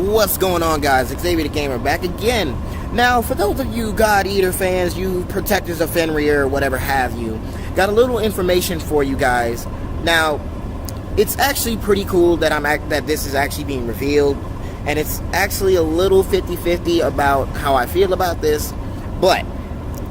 What's going on, guys? Xavier the Gamer back again. Now, for those of you God Eater fans, you protectors of Fenrir, or whatever have you, got a little information for you guys. Now, it's actually pretty cool that that this is actually being revealed, and it's actually a little 50-50 about how I feel about this, but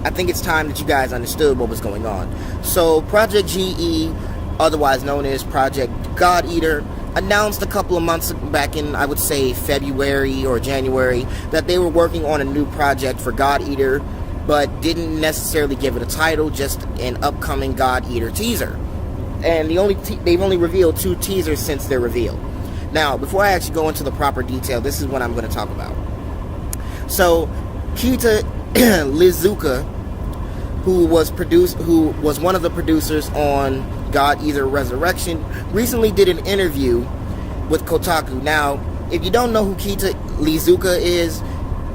I think it's time that you guys understood what was going on. So, Project GE, otherwise known as Project God Eater, announced a couple of months back in, I would say, February or January, that they were working on a new project for God Eater, but didn't necessarily give it a title, just an upcoming God Eater teaser. And they've only revealed 2 teasers since their reveal. Now, before I actually go into the proper detail, this is what I'm going to talk about. So, Keita Lizuka, who was one of the producers on God Eater Resurection, recently did an interview with Kotaku. Now, if you don't know who Keita Lizuka is,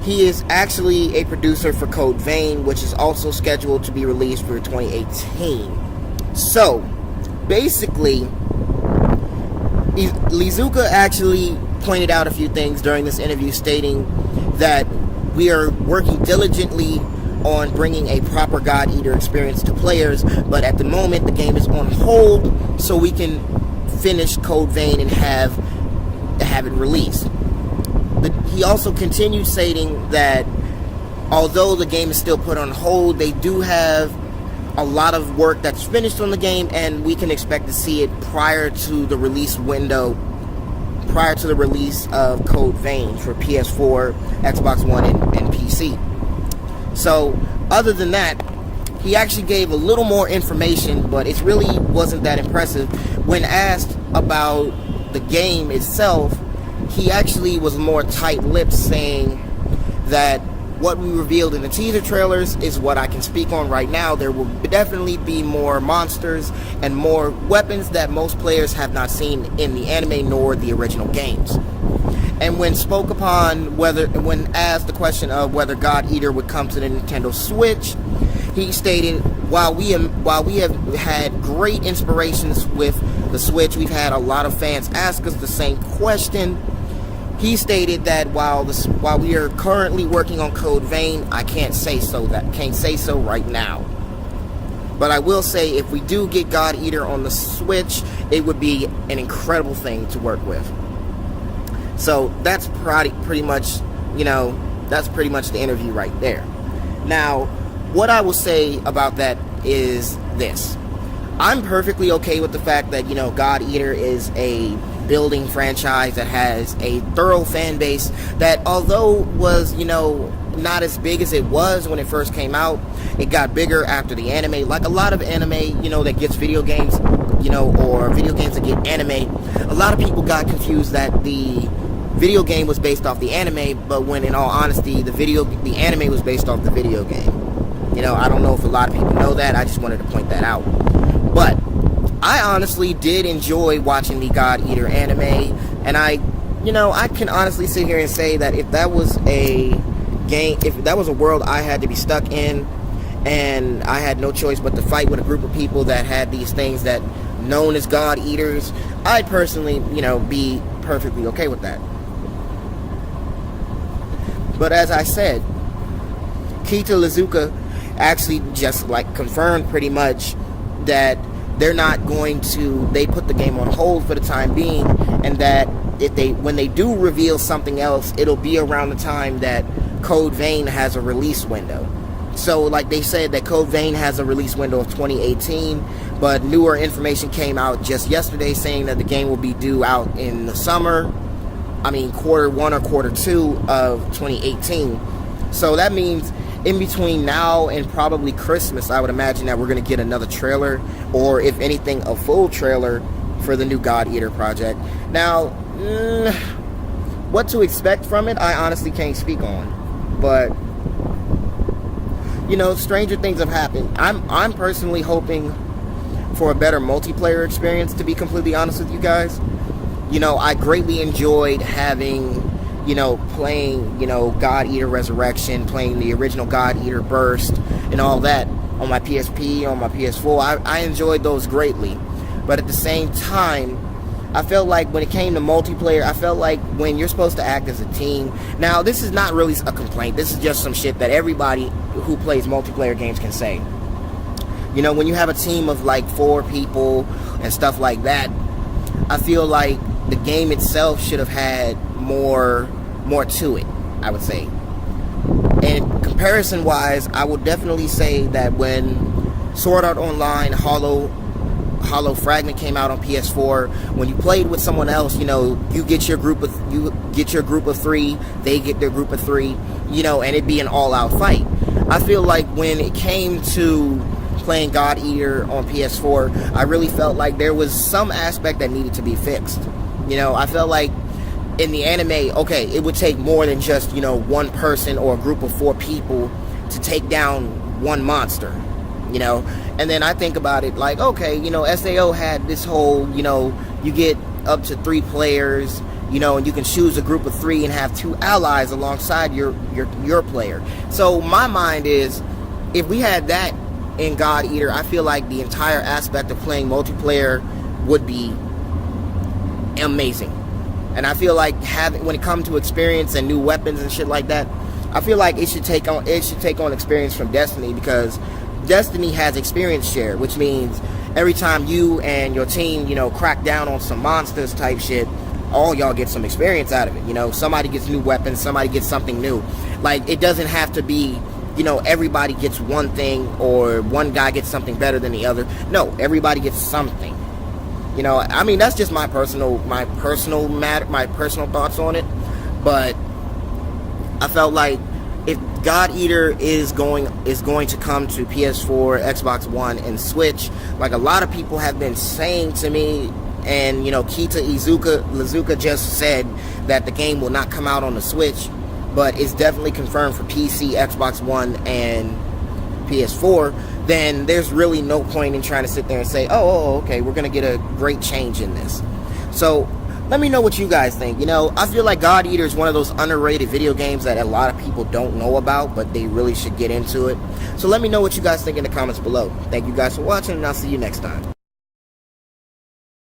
he is actually a producer for Code Vein, which is also scheduled to be released for 2018. So, basically, Lizuka actually pointed out a few things during this interview, stating that we are working diligently on bringing a proper God Eater experience to players, but at the moment the game is on hold so we can finish Code Vein and have it released. He also continued stating that although the game is still put on hold, they do have a lot of work that's finished on the game, and we can expect to see it prior to the release window, prior to the release of Code Vein for PS4, Xbox One, and PC. So, other than that, he actually gave a little more information, but it really wasn't that impressive. When asked about the game itself, he actually was more tight-lipped, saying that what we revealed in the teaser trailers is what I can speak on right now. There will definitely be more monsters and more weapons that most players have not seen in the anime nor the original games. And when asked the question of whether God Eater would come to the Nintendo Switch, he stated, while we have had great inspirations with the Switch, we've had a lot of fans ask us the same question. He stated that while we are currently working on Code Vein, I can't say so right now. But I will say, if we do get God Eater on the Switch, it would be an incredible thing to work with. So that's pretty much the interview right there. Now, what I will say about that is this. I'm perfectly okay with the fact that, God Eater is a building franchise that has a thorough fan base that, although was, not as big as it was when it first came out, it got bigger after the anime. Like a lot of anime, that gets video games, or video games that get anime, a lot of people got confused that the video game was based off the anime, but when in all honesty the anime was based off the video game. I don't know if a lot of people know that. I just wanted to point that out. But I honestly did enjoy watching the God Eater anime, and I can honestly sit here and say that if that was a world I had to be stuck in and I had no choice but to fight with a group of people that had these things that known as God Eaters, I'd personally, be perfectly okay with that. But as I said, Keita Lizuka actually just confirmed pretty much that they put the game on hold for the time being, and that when they do reveal something else, it'll be around the time that Code Vein has a release window. So like they said that Code Vein has a release window of 2018, but newer information came out just yesterday saying that the game will be due out in the summer, quarter 1 or quarter 2 of 2018. So that means in between now and probably Christmas, I would imagine that we're going to get another trailer, or if anything, a full trailer for the new God Eater project. Now, what to expect from it, I honestly can't speak on. But, stranger things have happened. I'm personally hoping for a better multiplayer experience, to be completely honest with you guys. I greatly enjoyed having, playing, God Eater Resurrection, playing the original God Eater Burst, and all that on my PSP, on my PS4. I enjoyed those greatly. But at the same time, I felt like when it came to multiplayer, I felt like when you're supposed to act as a team. Now, this is not really a complaint. This is just some shit that everybody who plays multiplayer games can say. You know, when you have a team of like 4 people and stuff like that, I feel like the game itself should have had more to it, I would say. And comparison-wise, I would definitely say that when Sword Art Online Hollow Fragment came out on PS4, when you played with someone else, you know, you get your group of 3, they get their group of 3, you know, and it'd be an all-out fight. I feel like when it came to playing God Eater on PS4, I really felt like there was some aspect that needed to be fixed. You know, I felt like in the anime, okay, it would take more than just, you know, one person or a group of 4 people to take down one monster, you know. And then I think about it like, okay, you know, SAO had this whole, you know, you get up to 3 players, you know, and you can choose a group of 3 and have 2 allies alongside your player. So my mind is, if we had that in God Eater, I feel like the entire aspect of playing multiplayer would be amazing. And I feel like when it comes to experience and new weapons and shit like that, I feel like it should take on experience from Destiny, because Destiny has experience share, which means every time you and your team, you know, crack down on some monsters type shit, all y'all get some experience out of it. You know, somebody gets new weapons, somebody gets something new. Like, it doesn't have to be, you know, everybody gets one thing or one guy gets something better than the other. No, everybody gets something. You know, I mean, that's just my personal thoughts on it. But I felt like if God Eater is going to come to PS4, Xbox One, and Switch, like a lot of people have been saying to me, and you know, Keita Lizuka just said that the game will not come out on the Switch, but it's definitely confirmed for PC, Xbox One, and PS4, then there's really no point in trying to sit there and say, oh, okay, we're going to get a great change in this. So let me know what you guys think. You know, I feel like God Eater is one of those underrated video games that a lot of people don't know about, but they really should get into it. So let me know what you guys think in the comments below. Thank you guys for watching, and I'll see you next time.